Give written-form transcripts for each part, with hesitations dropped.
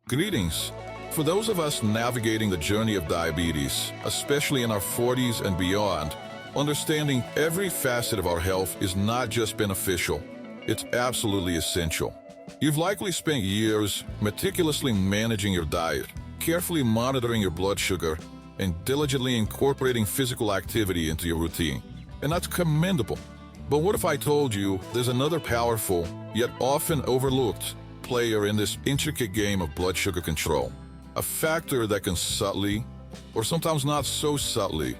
Greetings. For those of us navigating the journey of diabetes, especially in our 40s and beyond, understanding every facet of our health is not just beneficial, it's absolutely essential. You've likely spent years meticulously managing your diet, carefully monitoring your blood sugar, and diligently incorporating physical activity into your routine. And that's commendable. But what if I told you there's another powerful, yet often overlooked, player in this intricate game of blood sugar control? A factor that can subtly, or sometimes not so subtly,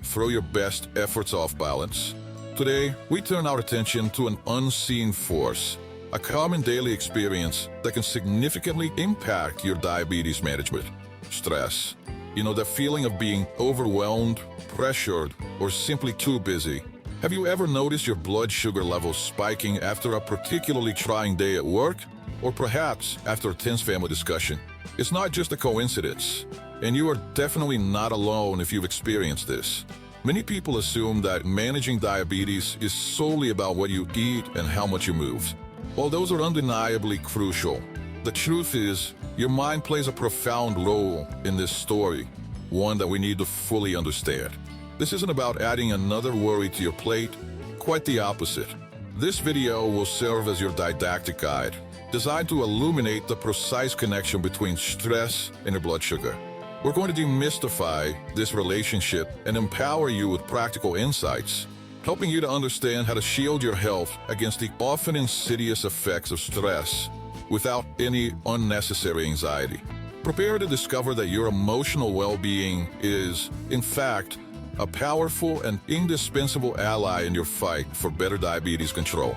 throw your best efforts off balance. Today, we turn our attention to an unseen force, a common daily experience that can significantly impact your diabetes management: stress. You know, the feeling of being overwhelmed, pressured, or simply too busy. Have you ever noticed your blood sugar levels spiking after a particularly trying day at work? Or perhaps after a tense family discussion? It's not just a coincidence, and you are definitely not alone if you've experienced this. Many people assume that managing diabetes is solely about what you eat and how much you move. While those are undeniably crucial, the truth is, your mind plays a profound role in this story, one that we need to fully understand. This isn't about adding another worry to your plate, quite the opposite. This video will serve as your didactic guide, designed to illuminate the precise connection between stress and your blood sugar. We're going to demystify this relationship and empower you with practical insights, helping you to understand how to shield your health against the often insidious effects of stress without any unnecessary anxiety. Prepare to discover that your emotional well-being is, in fact, a powerful and indispensable ally in your fight for better diabetes control.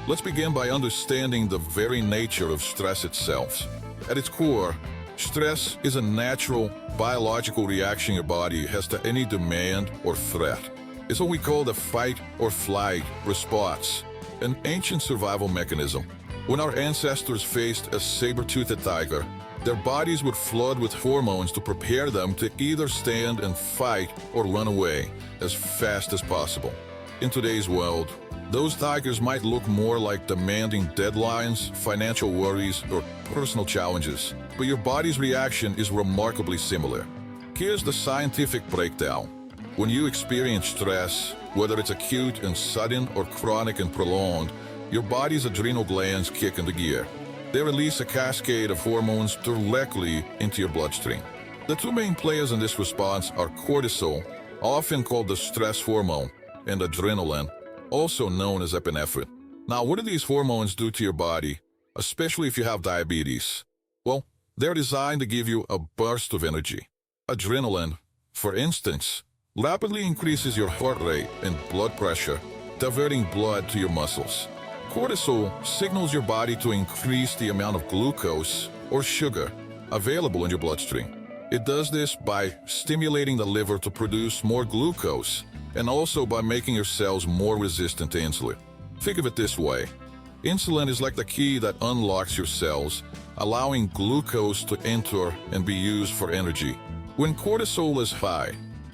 Let's begin by understanding the very nature of stress itself. At its core, stress is a natural, biological reaction your body has to any demand or threat. It's what we call the fight or flight response, an ancient survival mechanism. When our ancestors faced a saber-toothed tiger, their bodies would flood with hormones to prepare them to either stand and fight or run away as fast as possible. In today's world, those tigers might look more like demanding deadlines, financial worries, or personal challenges, but your body's reaction is remarkably similar. Here's the scientific breakdown. When you experience stress, whether it's acute and sudden or chronic and prolonged, your body's adrenal glands kick into gear. They release a cascade of hormones directly into your bloodstream. The two main players in this response are cortisol, often called the stress hormone, and adrenaline, also known as epinephrine. Now, what do these hormones do to your body, especially if you have diabetes? Well, they're designed to give you a burst of energy. Adrenaline, for instance, rapidly increases your heart rate and blood pressure, diverting blood to your muscles. Cortisol signals your body to increase the amount of glucose, or sugar, available in your bloodstream. It does this by stimulating the liver to produce more glucose, and also by making your cells more resistant to insulin. Think of it this way. Insulin is like the key that unlocks your cells, allowing glucose to enter and be used for energy. When cortisol is high,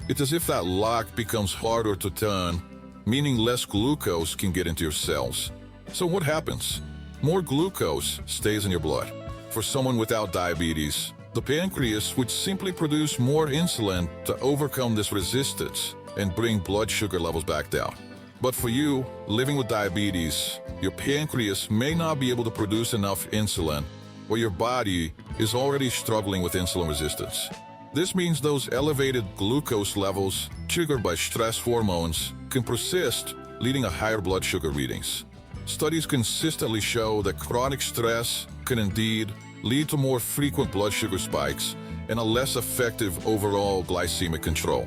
it's as if that lock becomes harder to turn, meaning less glucose can get into your cells. So what happens? More glucose stays in your blood. For someone without diabetes, the pancreas would simply produce more insulin to overcome this resistance and bring blood sugar levels back down. But for you, living with diabetes, your pancreas may not be able to produce enough insulin, or your body is already struggling with insulin resistance. This means those elevated glucose levels, triggered by stress hormones, can persist, leading to higher blood sugar readings. Studies consistently show that chronic stress can indeed lead to more frequent blood sugar spikes and a less effective overall glycemic control.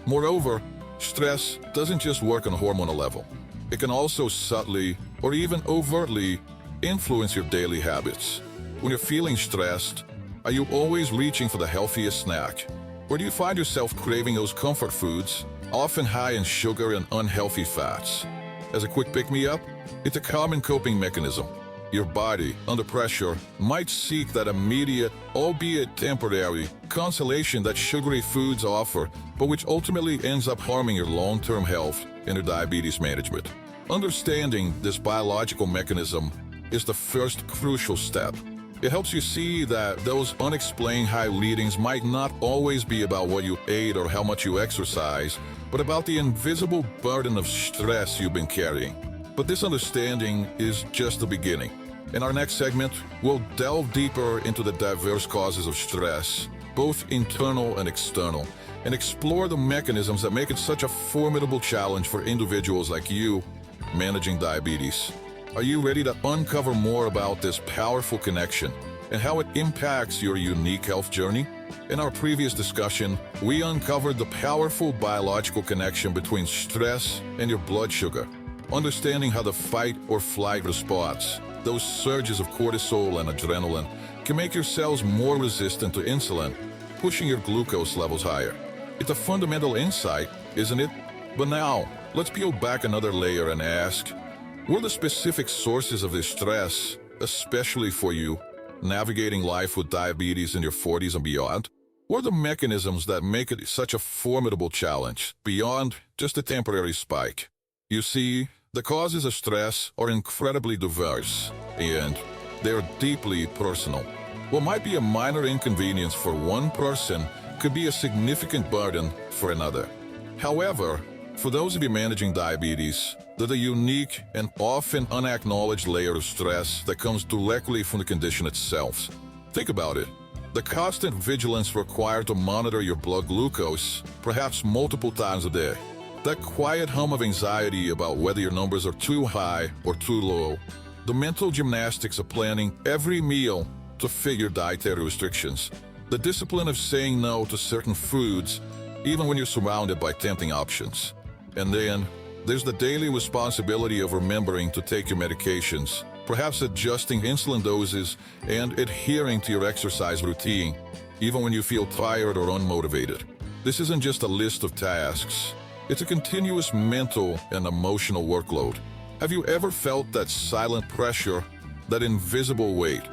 Moreover, stress doesn't just work on a hormonal level. It can also subtly or even overtly influence your daily habits. When you're feeling stressed, are you always reaching for the healthiest snack? Or do you find yourself craving those comfort foods, often high in sugar and unhealthy fats? As a quick pick-me-up, it's a common coping mechanism. Your body, under pressure, might seek that immediate, albeit temporary, consolation that sugary foods offer, but which ultimately ends up harming your long-term health and your diabetes management. Understanding this biological mechanism is the first crucial step. It helps you see that those unexplained high readings might not always be about what you ate or how much you exercise, but about the invisible burden of stress you've been carrying. But this understanding is just the beginning. In our next segment, we'll delve deeper into the diverse causes of stress, both internal and external, and explore the mechanisms that make it such a formidable challenge for individuals like you managing diabetes. Are you ready to uncover more about this powerful connection and how it impacts your unique health journey? In our previous discussion, we uncovered the powerful biological connection between stress and your blood sugar, understanding how the fight or flight response, those surges of cortisol and adrenaline, can make your cells more resistant to insulin, pushing your glucose levels higher. It's a fundamental insight, isn't it? But now, let's peel back another layer and ask, what are the specific sources of this stress, especially for you, navigating life with diabetes in your 40s and beyond? What are the mechanisms that make it such a formidable challenge, beyond just a temporary spike? You see, the causes of stress are incredibly diverse, and they're deeply personal. What might be a minor inconvenience for one person could be a significant burden for another. However, for those of you managing diabetes, there's a unique and often unacknowledged layer of stress that comes directly from the condition itself. Think about it. The constant vigilance required to monitor your blood glucose, perhaps multiple times a day. That quiet hum of anxiety about whether your numbers are too high or too low. The mental gymnastics of planning every meal to fit your dietary restrictions. The discipline of saying no to certain foods, even when you're surrounded by tempting options. And then, there's the daily responsibility of remembering to take your medications, perhaps adjusting insulin doses and adhering to your exercise routine, even when you feel tired or unmotivated. This isn't just a list of tasks. It's a continuous mental and emotional workload. Have you ever felt that silent pressure, that invisible weight,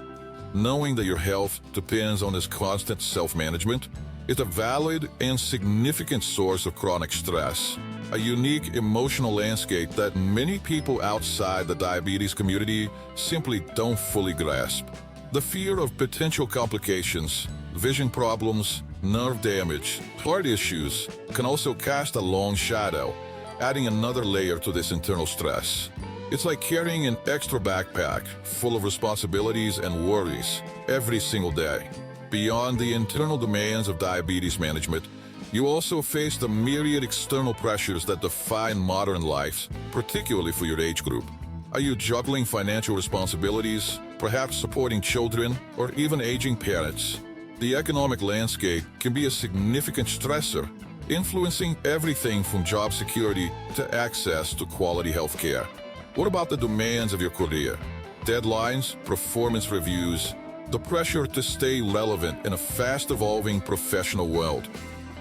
knowing that your health depends on this constant self-management? It's a valid and significant source of chronic stress, a unique emotional landscape that many people outside the diabetes community simply don't fully grasp. The fear of potential complications, vision problems, nerve damage, heart issues can also cast a long shadow, adding another layer to this internal stress. It's like carrying an extra backpack full of responsibilities and worries every single day. Beyond the internal demands of diabetes management, you also face the myriad external pressures that define modern life, particularly for your age group. Are you juggling financial responsibilities, perhaps supporting children, or even aging parents? The economic landscape can be a significant stressor, influencing everything from job security to access to quality health care. What about the demands of your career? Deadlines, performance reviews, the pressure to stay relevant in a fast-evolving professional world.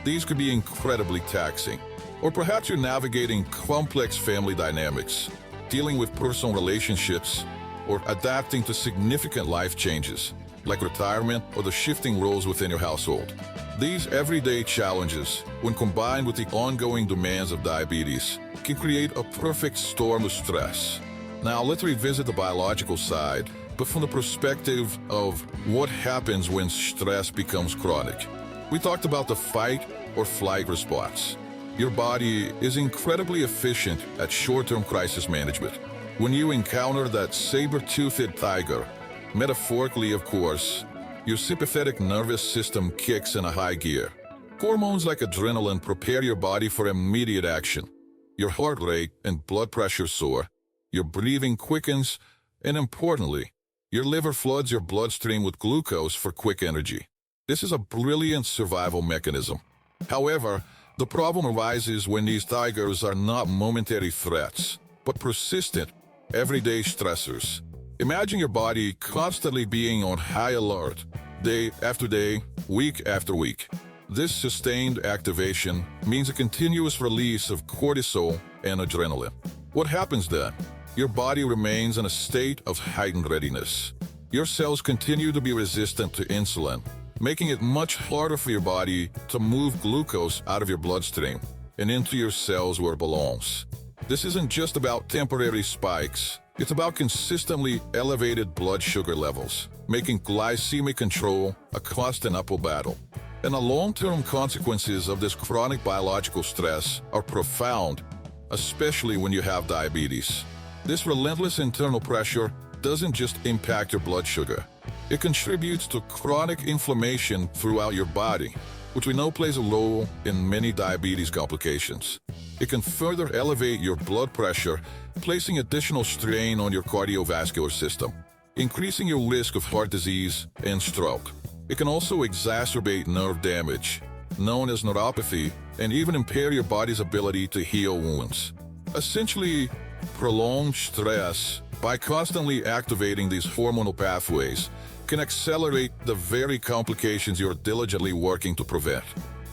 These could be incredibly taxing. Or perhaps you're navigating complex family dynamics, dealing with personal relationships, or adapting to significant life changes, like retirement or the shifting roles within your household. These everyday challenges, when combined with the ongoing demands of diabetes, can create a perfect storm of stress. Now, let's revisit the biological side, but from the perspective of what happens when stress becomes chronic. We talked about the fight or flight response. Your body is incredibly efficient at short-term crisis management. When you encounter that saber-toothed tiger, metaphorically of course, your sympathetic nervous system kicks in a high gear. Hormones like adrenaline prepare your body for immediate action. Your heart rate and blood pressure soar, your breathing quickens, and importantly, your liver floods your bloodstream with glucose for quick energy. This is a brilliant survival mechanism. However, the problem arises when these tigers are not momentary threats, but persistent, everyday stressors. Imagine your body constantly being on high alert, day after day, week after week. This sustained activation means a continuous release of cortisol and adrenaline. What happens then? Your body remains in a state of heightened readiness. Your cells continue to be resistant to insulin, making it much harder for your body to move glucose out of your bloodstream and into your cells where it belongs. This isn't just about temporary spikes. It's about consistently elevated blood sugar levels, making glycemic control a constant uphill battle. And the long-term consequences of this chronic biological stress are profound, especially when you have diabetes. This relentless internal pressure doesn't just impact your blood sugar. It contributes to chronic inflammation throughout your body, which we know plays a role in many diabetes complications. It can further elevate your blood pressure, placing additional strain on your cardiovascular system, increasing your risk of heart disease and stroke. It can also exacerbate nerve damage, known as neuropathy, and even impair your body's ability to heal wounds. Essentially, prolonged stress, by constantly activating these hormonal pathways, can accelerate the very complications you're diligently working to prevent.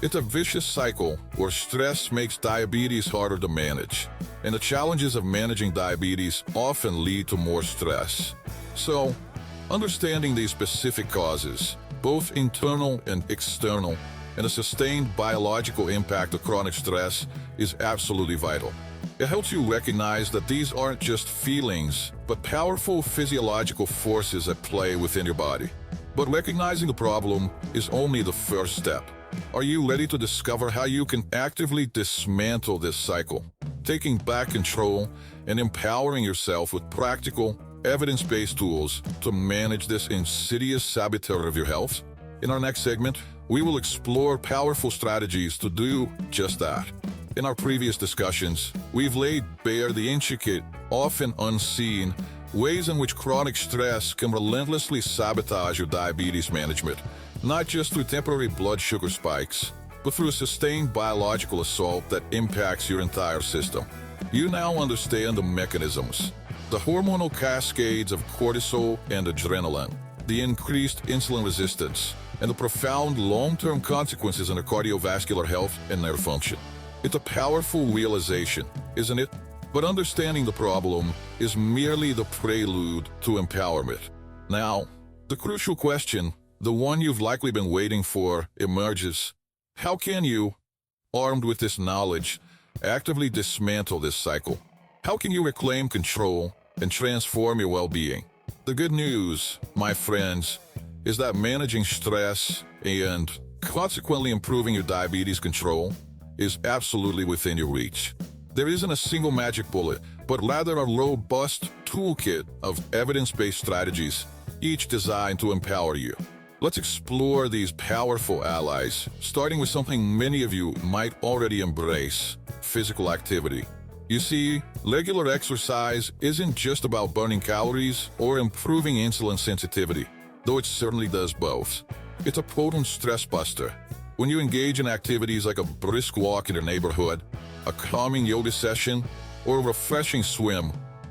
It's a vicious cycle where stress makes diabetes harder to manage, and the challenges of managing diabetes often lead to more stress. So, understanding these specific causes, both internal and external, and the sustained biological impact of chronic stress is absolutely vital. It helps you recognize that these aren't just feelings, but powerful physiological forces at play within your body. But recognizing the problem is only the first step. Are you ready to discover how you can actively dismantle this cycle, taking back control and empowering yourself with practical, evidence-based tools to manage this insidious saboteur of your health? In our next segment, we will explore powerful strategies to do just that. In our previous discussions, we've laid bare the intricate, often unseen, ways in which chronic stress can relentlessly sabotage your diabetes management, not just through temporary blood sugar spikes, but through a sustained biological assault that impacts your entire system. You now understand the mechanisms, the hormonal cascades of cortisol and adrenaline, the increased insulin resistance, and the profound long-term consequences on your cardiovascular health and nerve function. It's a powerful realization, isn't it? But understanding the problem is merely the prelude to empowerment. Now, the crucial question, the one you've likely been waiting for, emerges. How can you, armed with this knowledge, actively dismantle this cycle? How can you reclaim control and transform your well-being? The good news, my friends, is that managing stress and consequently improving your diabetes control is absolutely within your reach. There isn't a single magic bullet, but rather a robust toolkit of evidence-based strategies, each designed to empower you. Let's explore these powerful allies, starting with something many of you might already embrace: physical activity. You see, regular exercise isn't just about burning calories or improving insulin sensitivity, though it certainly does both. It's a potent stress buster. When you engage in activities like a brisk walk in your neighborhood, a calming yoga session, or a refreshing swim,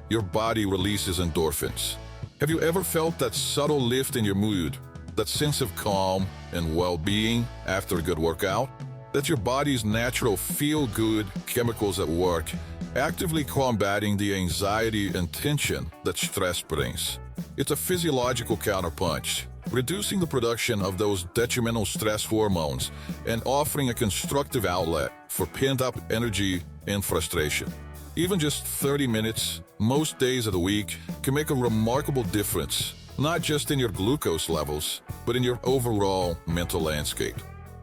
your body releases endorphins. Have you ever felt that subtle lift in your mood, that sense of calm and well-being after a good workout? That's your body's natural feel-good chemicals at work, actively combating the anxiety and tension that stress brings. It's a physiological counterpunch, reducing the production of those detrimental stress hormones and offering a constructive outlet for pent-up energy and frustration. Even just 30 minutes, most days of the week, can make a remarkable difference, not just in your glucose levels, but in your overall mental landscape.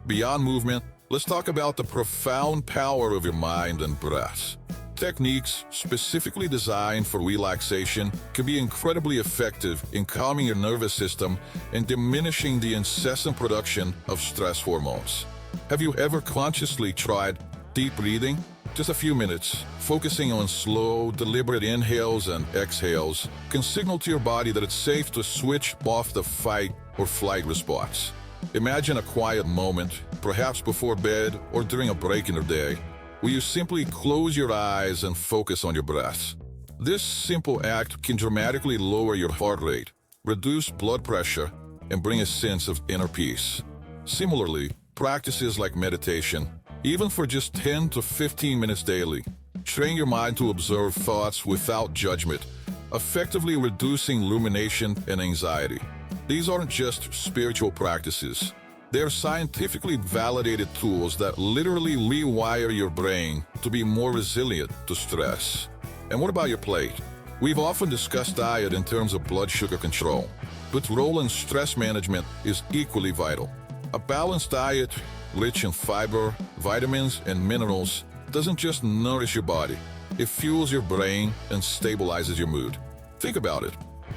Beyond movement, let's talk about the profound power of your mind and breath. Techniques specifically designed for relaxation can be incredibly effective in calming your nervous system and diminishing the incessant production of stress hormones. Have you ever consciously tried deep breathing? Just a few minutes, focusing on slow, deliberate inhales and exhales, can signal to your body that it's safe to switch off the fight or flight response. Imagine a quiet moment, perhaps before bed or during a break in your day, where you simply close your eyes and focus on your breath. This simple act can dramatically lower your heart rate, reduce blood pressure, and bring a sense of inner peace. Similarly, practices like meditation, even for just 10 to 15 minutes daily, train your mind to observe thoughts without judgment, effectively reducing rumination and anxiety. These aren't just spiritual practices. They're scientifically validated tools that literally rewire your brain to be more resilient to stress. And what about your plate? We've often discussed diet in terms of blood sugar control, but the role in stress management is equally vital. A balanced diet, rich in fiber, vitamins, and minerals, doesn't just nourish your body. It fuels your brain and stabilizes your mood. Think about it.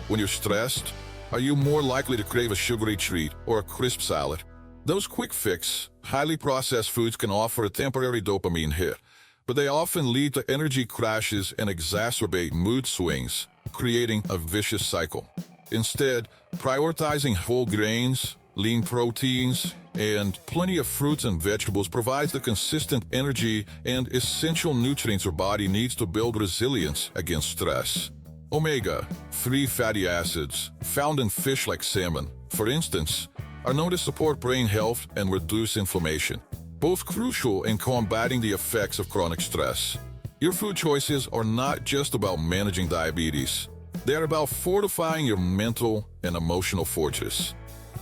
When you're stressed, are you more likely to crave a sugary treat or a crisp salad? Those quick fix, highly processed foods can offer a temporary dopamine hit, but they often lead to energy crashes and exacerbate mood swings, creating a vicious cycle. Instead, prioritizing whole grains, lean proteins, and plenty of fruits and vegetables provides the consistent energy and essential nutrients your body needs to build resilience against stress. Omega-3 fatty acids, found in fish like salmon, for instance, are known to support brain health and reduce inflammation, both crucial in combating the effects of chronic stress. Your food choices are not just about managing diabetes. They are about fortifying your mental and emotional fortress.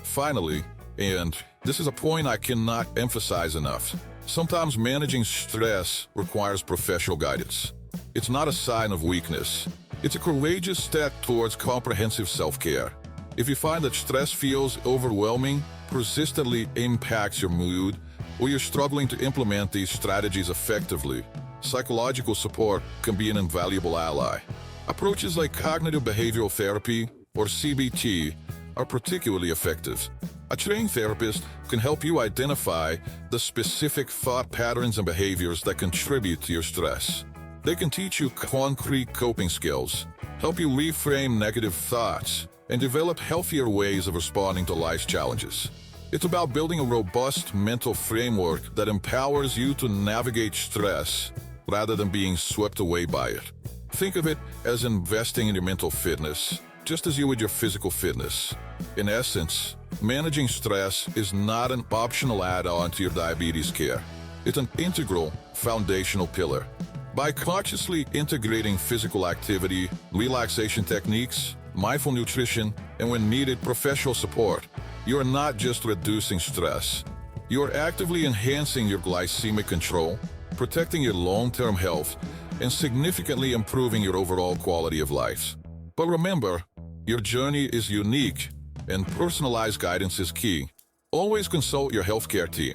Finally, and this is a point I cannot emphasize enough, sometimes managing stress requires professional guidance. It's not a sign of weakness. It's a courageous step towards comprehensive self-care. If you find that stress feels overwhelming, persistently impacts your mood, or you're struggling to implement these strategies effectively, psychological support can be an invaluable ally. Approaches like cognitive behavioral therapy, or CBT, are particularly effective. A trained therapist can help you identify the specific thought patterns and behaviors that contribute to your stress. They can teach you concrete coping skills, help you reframe negative thoughts, and develop healthier ways of responding to life's challenges. It's about building a robust mental framework that empowers you to navigate stress rather than being swept away by it. Think of it as investing in your mental fitness, just as you would your physical fitness. In essence, managing stress is not an optional add-on to your diabetes care. It's an integral, foundational pillar. By consciously integrating physical activity, relaxation techniques, mindful nutrition, and when needed, professional support, you are not just reducing stress. You are actively enhancing your glycemic control, protecting your long-term health, and significantly improving your overall quality of life. But remember, your journey is unique, and personalized guidance is key. Always consult your healthcare team,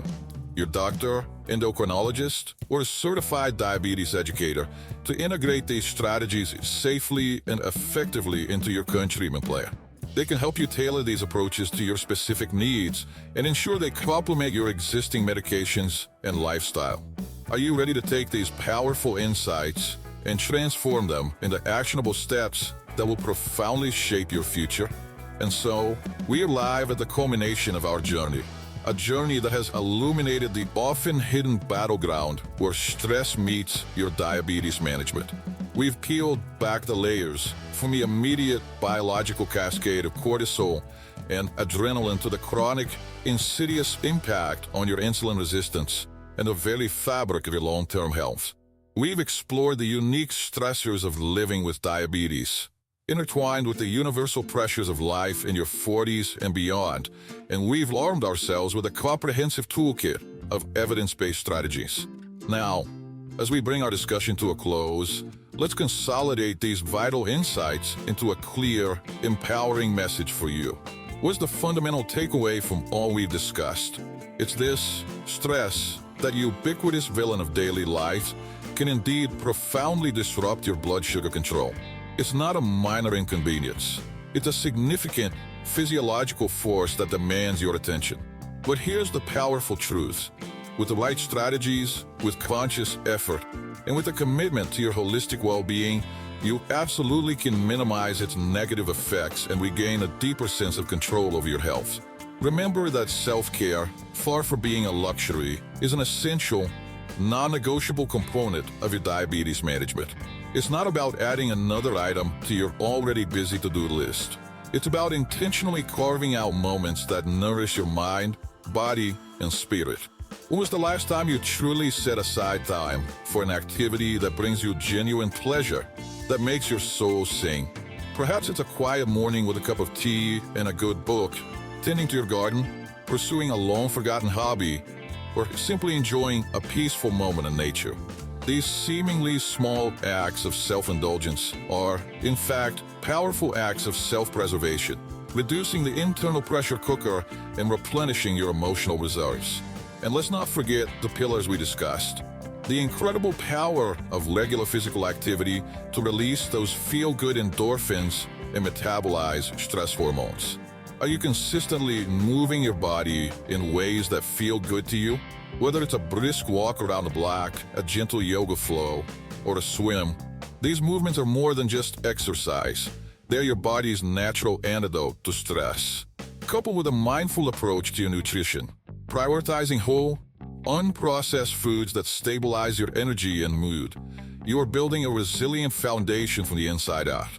your doctor, endocrinologist, or a certified diabetes educator to integrate these strategies safely and effectively into your current treatment plan. They can help you tailor these approaches to your specific needs and ensure they complement your existing medications and lifestyle. Are you ready to take these powerful insights and transform them into actionable steps that will profoundly shape your future? And so, we arrive at the culmination of our journey, a journey that has illuminated the often hidden battleground where stress meets your diabetes management. We've peeled back the layers from the immediate biological cascade of cortisol and adrenaline to the chronic, insidious impact on your insulin resistance and the very fabric of your long-term health. We've explored the unique stressors of living with diabetes, intertwined with the universal pressures of life in your 40s and beyond, and we've armed ourselves with a comprehensive toolkit of evidence-based strategies. Now, as we bring our discussion to a close, let's consolidate these vital insights into a clear, empowering message for you. What's the fundamental takeaway from all we've discussed? It's this: stress, that ubiquitous villain of daily life, can indeed profoundly disrupt your blood sugar control. It's not a minor inconvenience. It's a significant physiological force that demands your attention. But here's the powerful truth. With the right strategies, with conscious effort, and with a commitment to your holistic well-being, you absolutely can minimize its negative effects and regain a deeper sense of control over your health. Remember that self-care, far from being a luxury, is an essential, non-negotiable component of your diabetes management. It's not about adding another item to your already busy to-do list. It's about intentionally carving out moments that nourish your mind, body, and spirit. When was the last time you truly set aside time for an activity that brings you genuine pleasure, that makes your soul sing? Perhaps it's a quiet morning with a cup of tea and a good book, tending to your garden, pursuing a long-forgotten hobby, or simply enjoying a peaceful moment in nature. These seemingly small acts of self-indulgence are, in fact, powerful acts of self-preservation, reducing the internal pressure cooker and replenishing your emotional reserves. And let's not forget the pillars we discussed. The incredible power of regular physical activity to release those feel-good endorphins and metabolize stress hormones. Are you consistently moving your body in ways that feel good to you? Whether it's a brisk walk around the block, a gentle yoga flow, or a swim, these movements are more than just exercise. They're your body's natural antidote to stress. Coupled with a mindful approach to your nutrition, prioritizing whole, unprocessed foods that stabilize your energy and mood, you are building a resilient foundation from the inside out.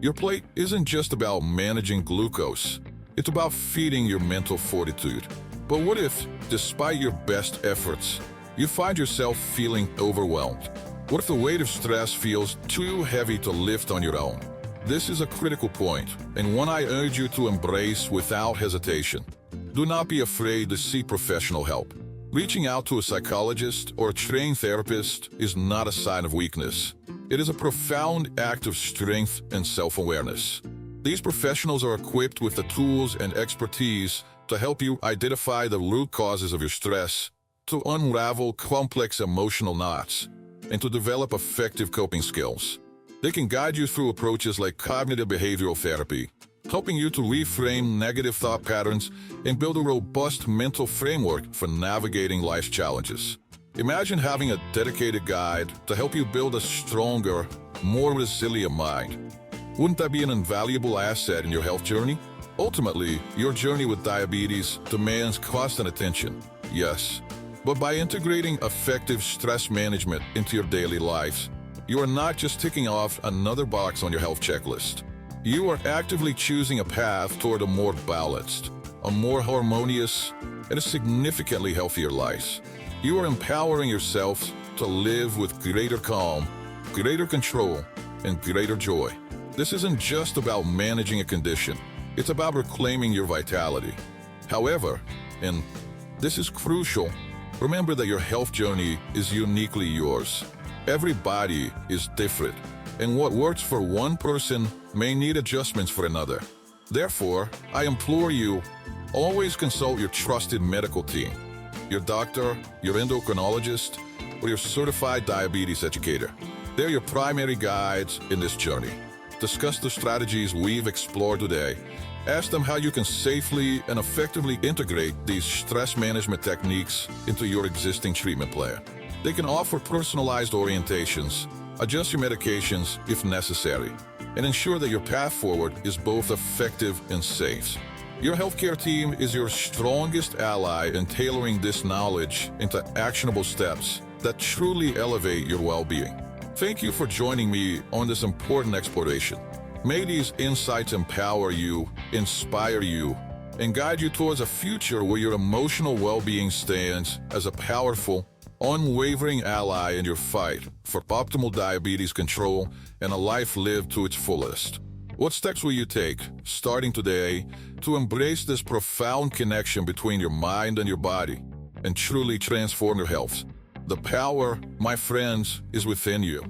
Your plate isn't just about managing glucose. It's about feeding your mental fortitude. But what if, despite your best efforts, you find yourself feeling overwhelmed? What if the weight of stress feels too heavy to lift on your own? This is a critical point, and one I urge you to embrace without hesitation. Do not be afraid to seek professional help. Reaching out to a psychologist or a trained therapist is not a sign of weakness. It is a profound act of strength and self-awareness. These professionals are equipped with the tools and expertise to help you identify the root causes of your stress, to unravel complex emotional knots, and to develop effective coping skills. They can guide you through approaches like cognitive behavioral therapy, helping you to reframe negative thought patterns and build a robust mental framework for navigating life's challenges. Imagine having a dedicated guide to help you build a stronger, more resilient mind. Wouldn't that be an invaluable asset in your health journey? Ultimately, your journey with diabetes demands constant attention, yes. But by integrating effective stress management into your daily lives, you are not just ticking off another box on your health checklist. You are actively choosing a path toward a more balanced, a more harmonious, and a significantly healthier life. You are empowering yourself to live with greater calm, greater control, and greater joy. This isn't just about managing a condition. It's about reclaiming your vitality. However, and this is crucial, remember that your health journey is uniquely yours. Every body is different, and what works for one person may need adjustments for another. Therefore, I implore you, always consult your trusted medical team, your doctor, your endocrinologist, or your certified diabetes educator. They're your primary guides in this journey. Discuss the strategies we've explored today. Ask them how you can safely and effectively integrate these stress management techniques into your existing treatment plan. They can offer personalized orientations, adjust your medications if necessary, and ensure that your path forward is both effective and safe. Your healthcare team is your strongest ally in tailoring this knowledge into actionable steps that truly elevate your well-being. Thank you for joining me on this important exploration. May these insights empower you, inspire you, and guide you towards a future where your emotional well-being stands as a powerful, unwavering ally in your fight for optimal diabetes control and a life lived to its fullest. What steps will you take, starting today, to embrace this profound connection between your mind and your body and truly transform your health? The power, my friends, is within you.